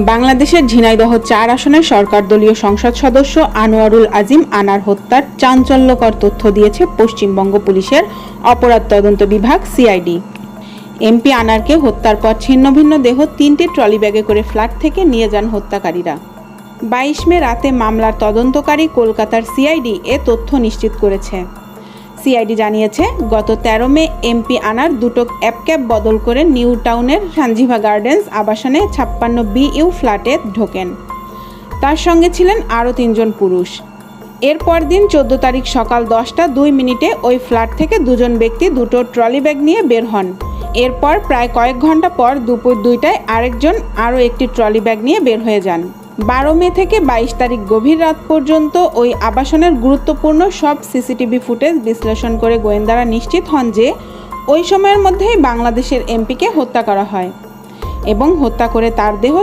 বাংলাদেশের ঝিনাইদহ ৪ আসনের সরকার দলীয় সংসদ সদস্য আনোয়ারুল আজিম আনার হত্যার চাঞ্চল্যকর তথ্য দিয়েছে পশ্চিমবঙ্গ পুলিশের অপরাধ তদন্ত বিভাগ সিআইডি। এমপি আনারকে হত্যার পর ছিন্নভিন্ন দেহ ৩টি ট্রলি ব্যাগে করে ফ্ল্যাট থেকে নিয়ে যান হত্যাকারীরা। ২২ মে রাতে মামলার তদন্তকারী কলকাতার সিআইডি এ তথ্য নিশ্চিত করেছে। সিআইডি জানিয়েছে, গত ১৩ মে এমপি আনার দুটো অ্যাপক্যাব বদল করে নিউ টাউনের সানজিভা গার্ডেন্স আবাসনে ৫৬ BU ফ্ল্যাটে ঢোকেন। তার সঙ্গে ছিলেন আরও ৩ জন পুরুষ। এরপর দিন ১৪ তারিখ সকাল ১০টা ২ মিনিটে ওই ফ্ল্যাট থেকে দুজন ব্যক্তি দুটো ট্রলি ব্যাগ নিয়ে বের হন। এরপর প্রায় কয়েক ঘন্টা পর দুপুর ২টায় আরেকজন আরও একটি ট্রলি ব্যাগ নিয়ে বের হয়ে যান। ১২ মে থেকে ২২ তারিখ গভীর রাত পর্যন্ত ওই আবাসনের গুরুত্বপূর্ণ সব সিসিটিভি ফুটেজ বিশ্লেষণ করে গোয়েন্দারা নিশ্চিত হন যে ওই সময়ের মধ্যেই বাংলাদেশের এমপিকে হত্যা করা হয় এবং হত্যা করে তার দেহ